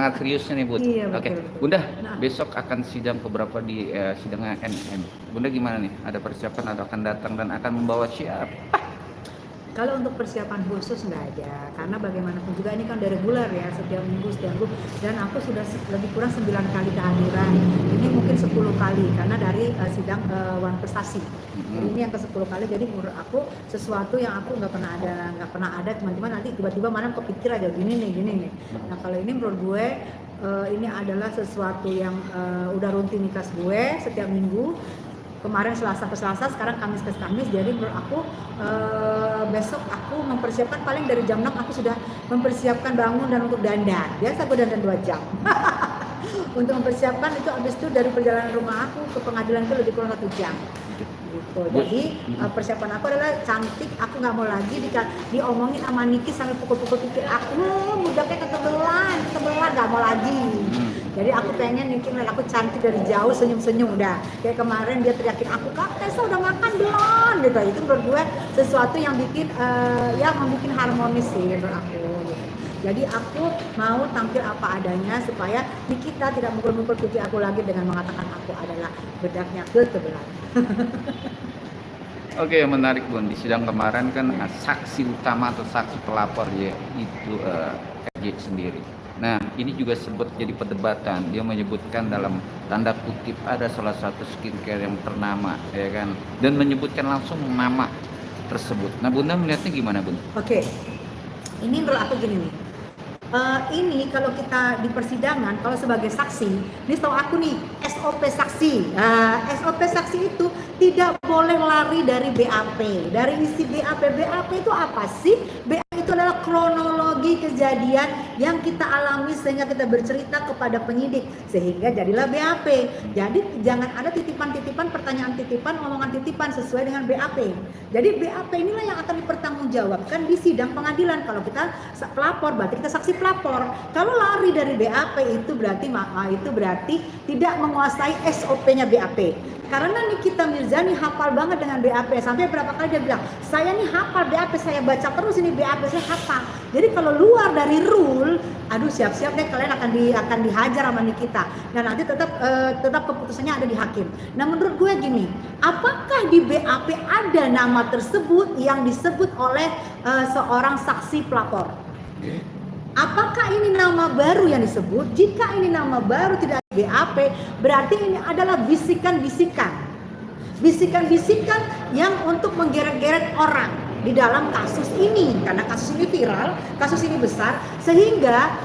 sangat seriusnya nih Bun. Iya, Oke, betul. Bunda, Nah, besok akan sidang keberapa di sidangnya NM. Bunda gimana nih? Ada persiapan atau akan datang dan akan membawa siapa? kalau untuk persiapan khusus nggak ada, karena bagaimanapun juga ini kan udah reguler ya, setiap minggu, dan aku sudah lebih kurang 9 kali kehadiran. Ini mungkin 10 kali, karena dari sidang One Prestasi. Jadi ini yang ke-10 kali, jadi menurut aku sesuatu yang aku nggak pernah ada, teman-teman nanti tiba-tiba mana kepikir aja gini nih. Nah kalau ini menurut gue ini adalah sesuatu yang udah rutinitas gue setiap minggu. Kemarin Selasa ke Selasa, sekarang Kamis ke Kamis. Jadi menurut aku besok aku mempersiapkan paling dari jam 6 aku sudah mempersiapkan bangun dan untuk dandan. Biasa aku dandan 2 jam. Untuk mempersiapkan itu, habis itu dari perjalanan rumah aku ke pengadilan itu lebih kurang 1 jam. Gitu. Jadi persiapan aku adalah cantik, aku nggak mau lagi diomongin sama Niki sampai pukul-pukul pikir aku mudaknya ketebelan, nggak mau lagi. Jadi aku pengen Niki melihat aku cantik dari jauh, senyum-senyum udah. Kayak kemarin dia teriakin aku, Kak Tessa udah makan belum? Gitu. Itu menurut gue sesuatu yang bikin membuat harmonis sih menurut aku. Gitu. Jadi aku mau tampil apa adanya supaya Nikita tidak mukul-mukul pipi aku lagi dengan mengatakan aku adalah bedaknya ketebelan. Oke, menarik Bun. Di sidang kemarin kan saksi utama atau saksi pelapor ya itu KJ sendiri. Nah, ini juga sempat jadi perdebatan. Dia menyebutkan dalam tanda kutip ada salah satu skincare yang ternama, ya kan, dan menyebutkan langsung nama tersebut. Nah, Bunda melihatnya gimana, Bun? Oke, ini menurut aku gini nih. Ini kalau kita di persidangan, kalau sebagai saksi, ini setahu aku nih SOP saksi. SOP saksi itu tidak boleh lari dari BAP. Dari isi BAP itu apa sih? BAP itu adalah kronologi kejadian yang kita alami sehingga kita bercerita kepada penyidik, sehingga jadilah BAP. Jadi jangan ada titipan-titipan, pertanyaan titipan, omongan titipan sesuai dengan BAP. Jadi BAP inilah yang akan dipertanggungjawabkan di sidang pengadilan. Kalau kita pelapor, berarti kita saksi pelapor. Kalau lari dari BAP itu berarti tidak menguasai SOP-nya BAP. Karena Nikita Mirzani hafal banget dengan BAP, sampai berapa kali dia bilang, saya nih hafal BAP, saya baca terus ini BAP, saya hafal. Jadi kalau luar dari rule, aduh siap-siap deh kalian akan dihajar sama Nikita. Dan nanti tetap keputusannya ada di hakim. Nah menurut gue gini, apakah di BAP ada nama tersebut yang disebut oleh seorang saksi pelapor? Apakah ini nama baru yang disebut? Jika ini nama baru tidak ada BAP, berarti ini adalah bisikan-bisikan yang untuk menggeret-geret orang di dalam kasus ini. Karena kasus ini viral, kasus ini besar, sehingga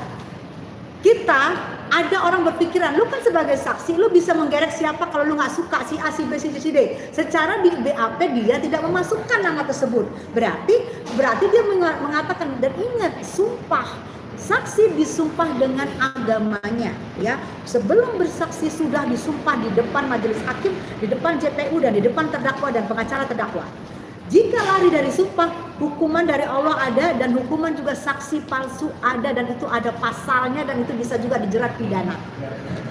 ada orang berpikiran, lu kan sebagai saksi, lu bisa menggeret siapa kalau lu nggak suka si A, si B, si C, si D. Secara di BAP dia tidak memasukkan nama tersebut. Berarti dia mengatakan, dan ingat, sumpah. Saksi disumpah dengan agamanya, ya. Sebelum bersaksi sudah disumpah di depan majelis hakim, di depan JPU dan di depan terdakwa dan pengacara terdakwa. Jika lari dari sumpah, hukuman dari Allah ada dan hukuman juga saksi palsu ada, dan itu ada pasalnya dan itu bisa juga dijerat pidana.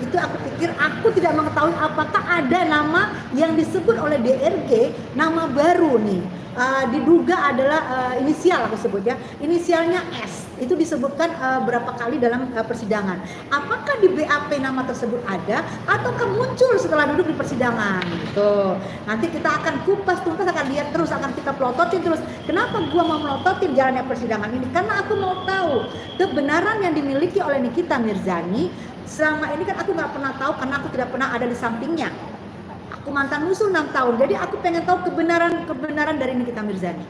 Itu aku pikir, aku tidak mengetahui apakah ada nama yang disebut oleh DRG, nama baru nih. Diduga adalah inisial aku sebut ya, inisialnya S. Itu disebutkan berapa kali dalam persidangan. Apakah di BAP nama tersebut ada ataukah muncul setelah duduk di persidangan gitu. Nanti kita akan kupas tuntas, akan lihat terus, akan kita pelototin terus. Kenapa gua mau melototin jalannya persidangan ini? Karena aku mau tahu kebenaran yang dimiliki oleh Nikita Mirzani. Selama ini kan aku nggak pernah tahu karena aku tidak pernah ada di sampingnya. Aku mantan musuh 6 tahun, jadi aku pengen tahu kebenaran dari Nikita Mirzani.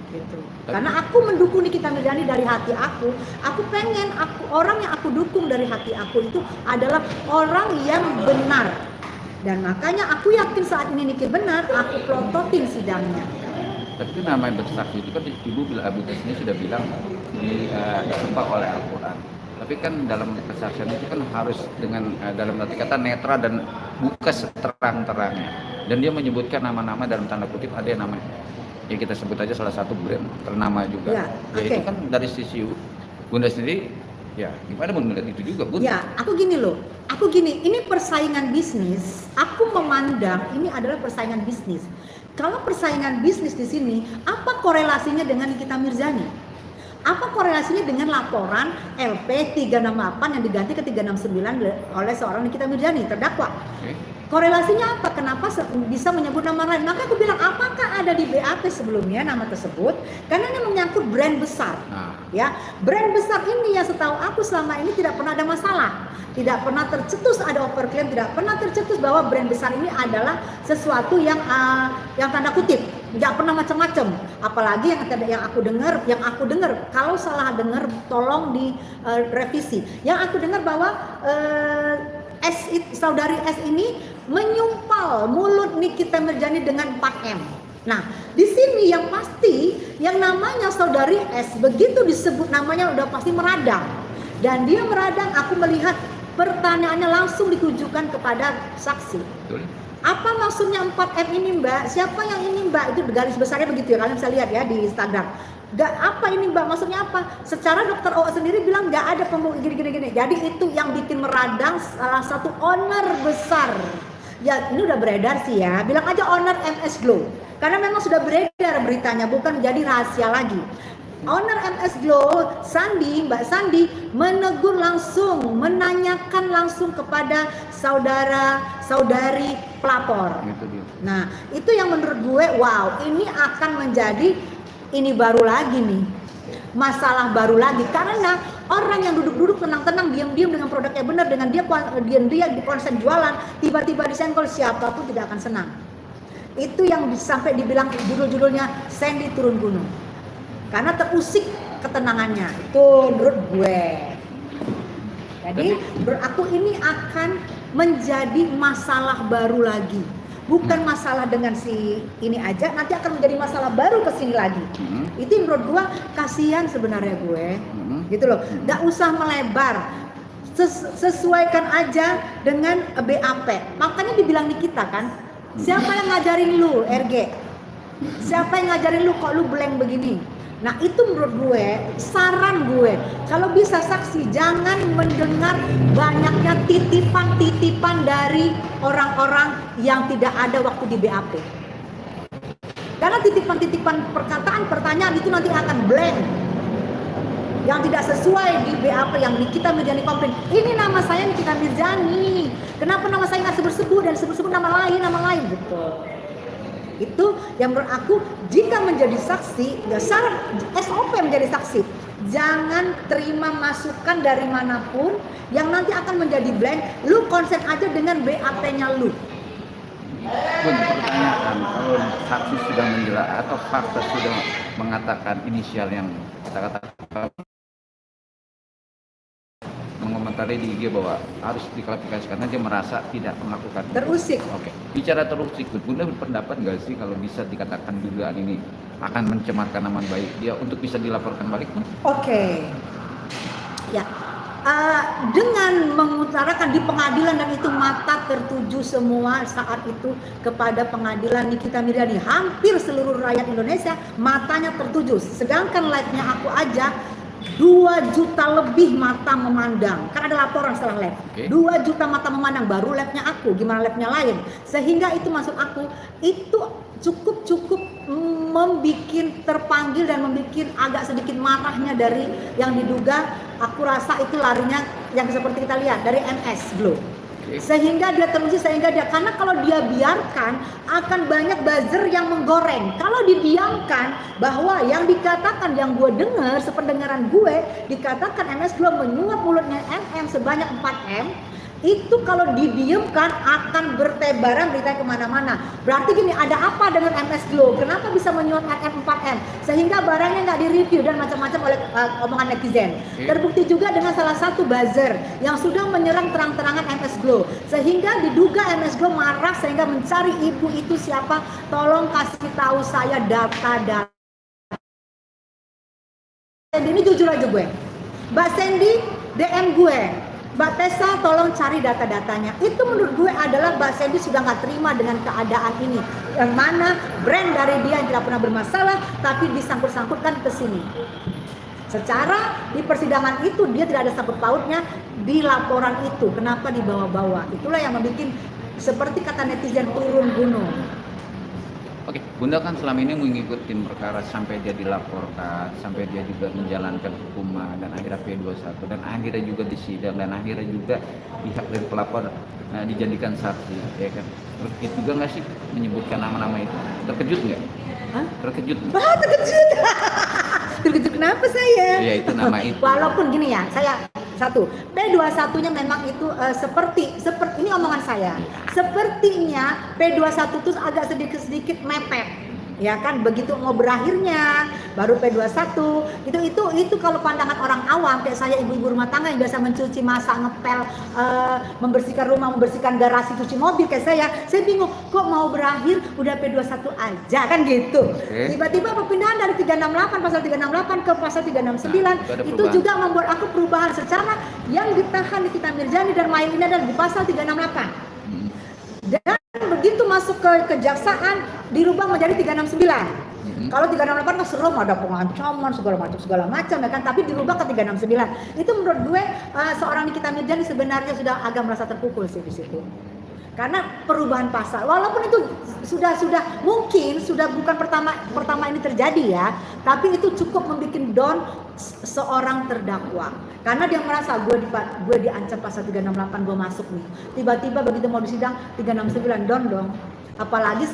Gitu. Karena aku mendukung Nikita Mirzani dari hati aku. Aku pengen orang yang aku dukung dari hati aku itu adalah orang yang benar. Dan makanya aku yakin saat ini Niki benar, aku pelototin sidangnya. Tapi nama yang bersaksi itu kan Ibu Abu Tasni sudah bilang disumpah oleh Al-Quran. Tapi kan dalam kesaksian itu kan harus dengan dalam arti kata netral dan buka seterang-terangnya. Dan dia menyebutkan nama-nama dalam tanda kutip ada yang namanya, ya kita sebut aja salah satu brand ternama juga. Ya, okay. Itu kan dari sisi Bunda sendiri, ya gimana melihat itu juga, Bunda? Ya, aku gini, ini persaingan bisnis. Aku memandang ini adalah persaingan bisnis. Kalau persaingan bisnis di sini, apa korelasinya dengan Nikita Mirzani? Apa korelasinya dengan laporan LP 368 yang diganti ke 369 oleh seorang Nikita Mirzani, terdakwa? Oke. Korelasinya apa? Kenapa bisa menyebut nama lain? Maka aku bilang, apakah ada di BAP sebelumnya nama tersebut? Karena ini menyangkut brand besar. Nah, Ya, brand besar ini yang setahu aku selama ini tidak pernah ada masalah. Tidak pernah tercetus ada overclaim, tidak pernah tercetus bahwa brand besar ini adalah sesuatu yang tanda kutip, tidak pernah macam-macam. Apalagi yang aku dengar, kalau salah dengar tolong direvisi. Yang aku dengar bahwa saudari S ini menyumpal mulut Nikita Mirzani dengan 4M. Nah, di sini yang pasti yang namanya saudari S begitu disebut namanya udah pasti meradang. Dan dia meradang, aku melihat pertanyaannya langsung ditujukan kepada saksi. betul. Apa maksudnya 4M ini, Mbak? Siapa yang ini, Mbak? Itu garis besarnya begitu ya, kalian bisa lihat ya di Instagram. Apa ini, Mbak? Maksudnya apa? Secara dokter O sendiri bilang nggak ada gini. Jadi itu yang bikin meradang salah satu owner besar. Ya ini udah beredar sih ya. Bilang aja owner MS Glow. Karena memang sudah beredar beritanya, bukan jadi rahasia lagi. Owner MS Glow, Mbak Sandi menegur langsung, menanyakan langsung kepada saudari pelapor. Itu dia. Nah, itu yang menurut gue, wow, ini akan menjadi ini baru lagi nih, masalah baru lagi, karena orang yang duduk-duduk tenang-tenang, diam-diam dengan produknya benar, dengan dia di konsep jualan, tiba-tiba disenggol, siapapun tidak akan senang. Itu yang sampai dibilang judul-judulnya Sandy turun gunung, karena terusik ketenangannya. Itu menurut gue. Jadi menurut aku ini akan menjadi masalah baru lagi. Bukan masalah dengan si ini aja, nanti akan menjadi masalah baru ke sini lagi. Itu yang menurut gue kasihan sebenarnya gue. Gitu loh. Nggak usah melebar. Sesuaikan aja dengan BAP. Makanya dibilang Nikita kan, siapa yang ngajarin lu RG? Siapa yang ngajarin lu kok lu blank begini? Nah itu menurut gue, saran gue, kalau bisa saksi jangan mendengar banyaknya titipan-titipan dari orang-orang yang tidak ada waktu di BAP. Karena titipan-titipan perkataan, pertanyaan itu nanti akan blank. Yang tidak sesuai di BAP yang Nikita Mirzani komplain. Ini nama saya Nikita Mirzani. Kenapa nama saya nggak sebut-sebut dan sebut-sebut nama lain gitu. Itu yang menurut aku, jika menjadi saksi, ya syarat SOP menjadi saksi. Jangan terima masukan dari manapun yang nanti akan menjadi blank. Lu konsen aja dengan BAP-nya lu. Pun pertanyaan, kalau saksi sudah menjelaskan atau fakta sudah mengatakan inisial yang kita katakan, mengomentari di IG bahwa harus diklarifikasi karena dia merasa tidak melakukan. Terusik. Oke. Bicara terusik, Bunda berpendapat nggak sih kalau bisa dikatakan dugaan ini akan mencemarkan nama baik dia untuk bisa dilaporkan balik? Oke. Ya. Dengan mengutarakan di pengadilan dan itu mata tertuju semua saat itu kepada pengadilan Nikita Mirzani, hampir seluruh rakyat Indonesia matanya tertuju. Sedangkan live-nya aku aja 2 juta lebih mata memandang. Kan ada laporan setelah live. 2 juta mata memandang, baru live-nya aku, gimana live-nya lain. Sehingga itu maksud aku, itu cukup membikin terpanggil dan membikin agak sedikit marahnya dari yang diduga. Aku rasa itu larinya yang seperti kita lihat dari MS Glow. Sehingga dia terusik, karena kalau dia biarkan akan banyak buzzer yang menggoreng. Kalau didiamkan, bahwa yang dikatakan, yang gue dengar sependengaran gue, dikatakan MS Glow menyuap mulutnya MM sebanyak 4M, itu kalau didiamkan akan bertebaran berita kemana-mana. Berarti gini, ada apa dengan MS Glow? Kenapa bisa menyuap MM 4M? Sehingga barangnya nggak direview dan macam-macam oleh omongan netizen. Terbukti juga dengan salah satu buzzer yang sudah menyerang terang-terangan MS Glow. Sehingga diduga MS Glow marah sehingga mencari ibu itu siapa. Tolong kasih tahu saya data-data. Ini jujur aja gue. Mbak Sandy DM gue. Mbak Tessa tolong cari data-datanya. Itu menurut gue adalah Mbak Sandy sudah nggak terima dengan keadaan ini. Yang mana brand dari dia yang tidak pernah bermasalah, tapi disangkut-sangkutkan ke sini. Secara di persidangan itu dia tidak ada sangkut pautnya di laporan itu. Kenapa dibawa-bawa? Itulah yang membuat seperti kata netizen turun gunung. Oke, Bunda kan selama ini mengikuti perkara sampai dia dilaporkan, sampai dia juga menjalankan hukuman dan akhirnya P21 dan akhirnya juga disidang dan akhirnya juga pihak dari pelapor dijadikan saksi, ya kan? Terkejut juga nggak sih menyebutkan nama-nama itu? Terkejut nggak? Hah? Terkejut. Wah, terkejut. Terkejut kenapa saya? Ya itu nama itu. Walaupun gini ya, saya satu P21-nya memang itu seperti ini omongan saya. Sepertinya P21 itu agak sedikit mepet. Ya kan, begitu mau berakhirnya baru P21 itu kalau pandangan orang awam kayak saya, ibu-ibu rumah tangga yang biasa mencuci, masak, ngepel, membersihkan rumah, membersihkan garasi, cuci mobil kayak saya bingung kok mau berakhir udah P21 aja kan gitu. Tiba-tiba perpindahan dari 368 pasal 368 ke pasal 369 itu juga membuat aku perubahan secara yang ditahan Nikita Mirzani dan Mail ini adalah di pasal 368. Dan begitu masuk ke kejaksaan dirubah menjadi 369. Kalau 368 kan serem, ada pengancaman segala macam ya kan, tapi dirubah ke 369. Itu menurut gue seorang Nikita Mirzani sebenarnya sudah agak merasa terpukul sih di situ. Karena perubahan pasal, walaupun itu sudah mungkin sudah bukan pertama ini terjadi ya, tapi itu cukup membuat down seorang terdakwa. Karena dia merasa gue diancam pasal 368, gue masuk nih. Tiba-tiba begitu mau disidang 369 down dong. Apalagi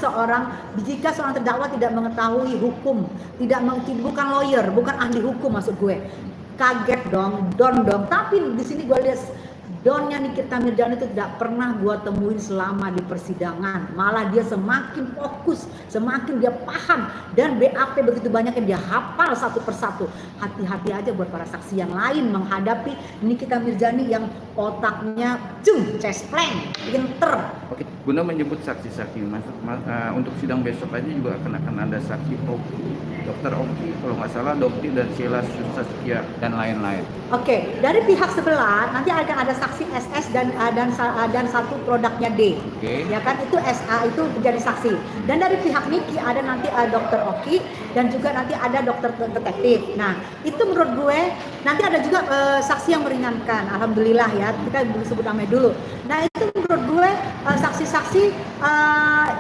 jika seorang terdakwa tidak mengetahui hukum, bukan lawyer, bukan ahli hukum maksud gue. Kaget dong, down dong. Tapi di sini gue lihat Donnya Nikita Mirzani itu tidak pernah gue temuin selama di persidangan. Malah dia semakin fokus, semakin dia paham. Dan BAP begitu banyak yang dia hafal satu persatu. Hati-hati aja buat para saksi yang lain menghadapi Nikita Mirzani yang otaknya cespleng, pinter. Oke, Bunda menyebut saksi-saksi. Untuk sidang besok aja juga akan ada saksi Dokter Oki, kalau nggak salah Dokti dan Sheila Susaskia dan lain-lain. Oke, dari pihak sebelah nanti akan ada saksi SS dan satu produknya D. Ya kan, itu SA itu menjadi saksi. Dan dari pihak Niki ada nanti Dokter Oki dan juga nanti ada dokter detektif. Nah, itu menurut gue nanti ada juga saksi yang meringankan. Alhamdulillah ya, kita sebut namanya dulu. Nah, itu menurut gue saksi-saksi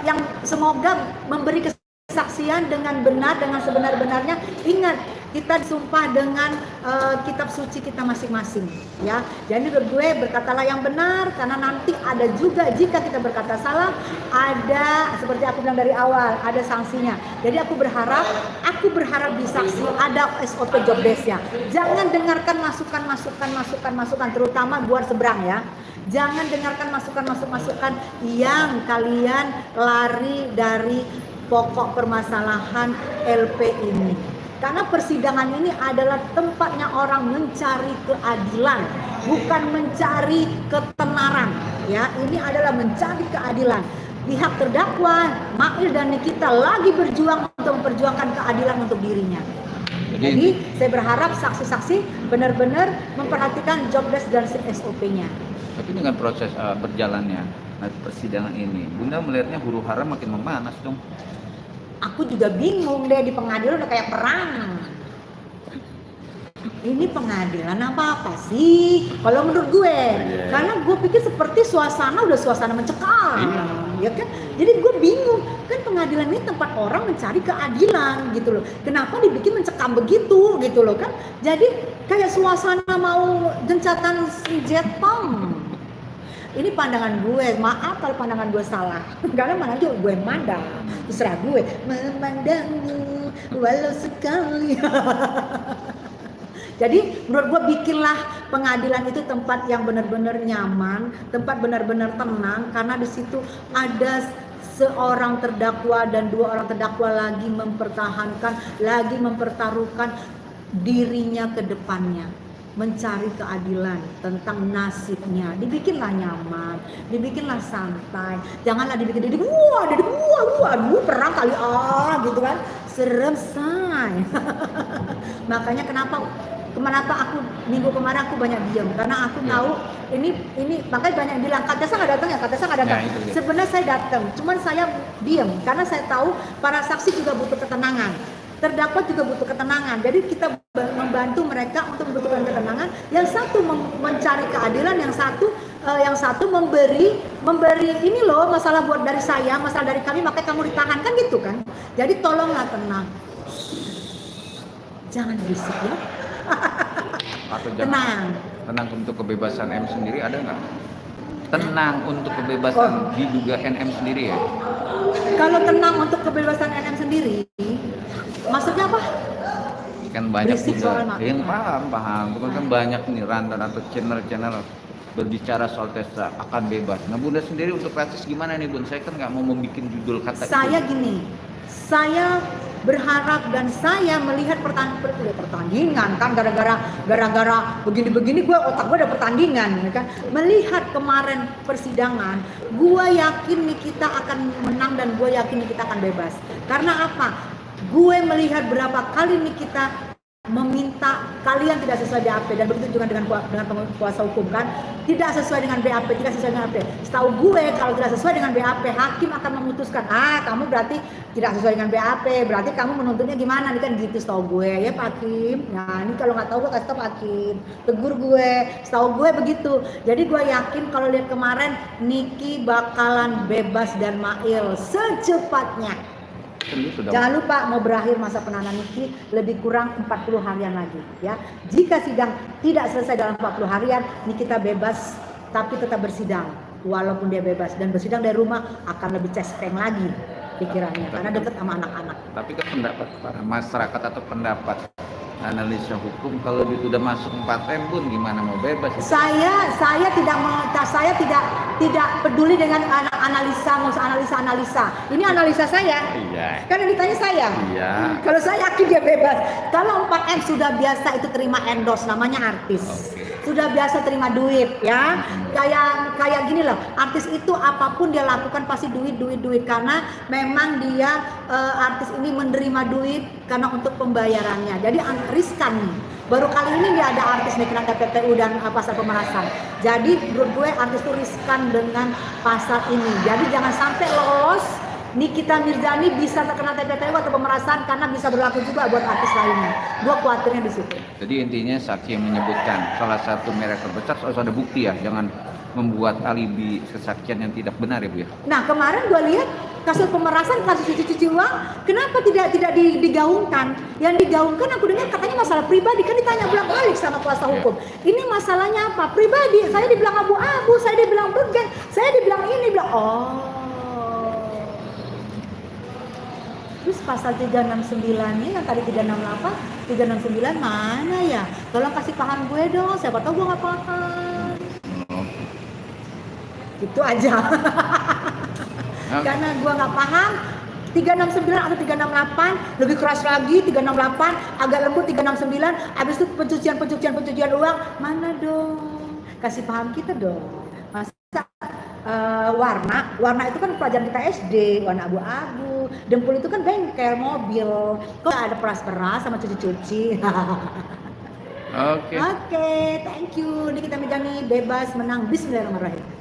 yang semoga memberi kesaksian dengan benar, dengan sebenar-benarnya. Ingat, kita disumpah dengan kitab suci kita masing-masing ya. Jadi menurut gue berkatalah yang benar, karena nanti ada juga jika kita berkata salah, ada seperti aku bilang dari awal, ada sanksinya. Jadi aku berharap di saksi ada SOP job desk-nya. Jangan dengarkan masukan terutama buat seberang ya. Jangan dengarkan masukan yang kalian lari dari pokok permasalahan LP ini. Karena persidangan ini adalah tempatnya orang mencari keadilan, bukan mencari ketenaran. Ya, ini adalah mencari keadilan. Pihak terdakwa, Mail dan Nikita lagi berjuang untuk memperjuangkan keadilan untuk dirinya. Jadi saya berharap saksi-saksi benar-benar memperhatikan job desk dan SOP-nya. Tapi dengan proses berjalannya persidangan ini, Bunda melihatnya huru hara makin memanas dong. Aku juga bingung deh, di pengadilan udah kayak perang. Ini pengadilan apa sih? Kalau menurut gue, karena gue pikir seperti suasana mencekam, ya kan? Jadi gue bingung, kan pengadilan ini tempat orang mencari keadilan gitu loh. Kenapa dibikin mencekam begitu gitu loh kan? Jadi kayak suasana mau gencatan senjata. Ini pandangan gue, maaf kalau pandangan gue salah. Karena mana juga gue mandang, terserah gue memandangmu walau sekali. Jadi menurut gue bikinlah pengadilan itu tempat yang benar-benar nyaman, tempat benar-benar tenang, karena di situ ada seorang terdakwa dan dua orang terdakwa lagi mempertaruhkan dirinya ke depannya, mencari keadilan tentang nasibnya. Dibikinlah nyaman, dibikinlah santai, janganlah dibikin aduh perang kali gitu kan, serem say. Makanya kenapa aku minggu kemarin aku banyak diam, karena aku tahu ini makanya banyak yang bilang Kak Tessa nggak datang ya, Kak Tessa nggak datang. Sebenarnya saya datang, cuman saya diam karena saya tahu para saksi juga butuh ketenangan, terdakwa juga butuh ketenangan. Jadi kita membantu mereka untuk membutuhkan ketenangan. Yang satu mencari keadilan, yang satu yang satu memberi ini loh, masalah buat dari saya, masalah dari kami, makanya kamu ditahan kan gitu kan. Jadi tolonglah tenang, jangan berisik ya. Atau jangan tenang untuk kebebasan M sendiri ada nggak? Tenang untuk kebebasan diduga NM sendiri ya? Kalau tenang untuk kebebasan NM sendiri, maksudnya apa? Kan banyak Berisik soal juga yang paham. Cuman kan banyak nih rantan atau channel berbicara soal tes akan bebas. Nah Bunda sendiri untuk praktis gimana nih Bun? Saya kan nggak mau membuat judul kata Saya itu. gini, saya berharap dan saya melihat pertandingan kan gara-gara begini-begini gue otak gue ada pertandingan ya kan. Melihat kemarin persidangan, gue yakin Nikita akan menang dan gue yakin Nikita akan bebas. Karena apa? Gue melihat berapa kali Nikita meminta kalian tidak sesuai BAP, dan begitu juga dengan kuasa hukum kan, tidak sesuai dengan BAP, tidak sesuai dengan BAP. Setahu gue kalau tidak sesuai dengan BAP, hakim akan memutuskan, kamu berarti tidak sesuai dengan BAP, berarti kamu menuntutnya gimana nih kan gitu setahu gue ya Pak Hakim. Nah ini kalau nggak tahu gue kasih tau Pak Hakim, tegur gue, setahu gue begitu. Jadi gue yakin kalau lihat kemarin Niki bakalan bebas dan Mail secepatnya. Jangan lupa mau berakhir masa penahanan Niki lebih kurang 40 harian lagi ya. Jika sidang tidak selesai dalam 40 harian, Nikita bebas tapi tetap bersidang walaupun dia bebas, dan bersidang dari rumah akan lebih cespeng lagi pikirannya karena dekat sama anak-anak. Tapi kan pendapat para masyarakat atau pendapat analisa hukum kalau sudah masuk 4M Bun gimana mau bebas? Saya tidak peduli dengan analisa ini analisa saya. Iya. Kan yang ditanya saya. Iya. Kalau saya yakin dia bebas. Kalau 4M sudah biasa itu terima endorse, namanya artis. Oke. Sudah biasa terima duit ya. Kayak gini loh, artis itu apapun dia lakukan pasti duit karena memang dia artis ini menerima duit karena untuk pembayarannya. Jadi riskan nih. Baru kali ini dia ada artis nih kena TPPU dan pasal pemerasan. Jadi menurut gue artis itu riskan dengan pasal ini. Jadi jangan sampai lolos Nikita Mirzani bisa terkena TPPU atau pemerasan karena bisa berlaku juga buat artis lainnya. Gue khawatirnya di situ. Jadi intinya saksi yang menyebutkan salah satu merek terbesar harus ada bukti ya, jangan membuat alibi kesaksian yang tidak benar ya Bu ya. Nah kemarin gue lihat kasus pemerasan, kasus cuci uang, kenapa tidak digaungkan? Yang digaungkan aku dengar katanya masalah pribadi, kan ditanya bolak-balik sama kuasa hukum. Ini masalahnya apa? Pribadi, saya dibilang abu-abu, saya dibilang begen, saya dibilang ini, bilang Terus pasal 369-nya yang tadi 368, 369 mana ya? Tolong kasih paham gue dong, siapa tahu gue nggak paham. Itu aja. Karena gue nggak paham 369 atau 368, lebih keras lagi 368, agak lembut 369, habis itu pencucian uang, mana dong? Kasih paham kita dong. Masa warna itu kan pelajaran kita SD, warna abu-abu, dempul itu kan bengkel mobil, kok ada peras-peras sama cuci-cuci. Oke. Oke, thank you. Nikita Mirzani bebas menang, bismillahirrahmanirrahim.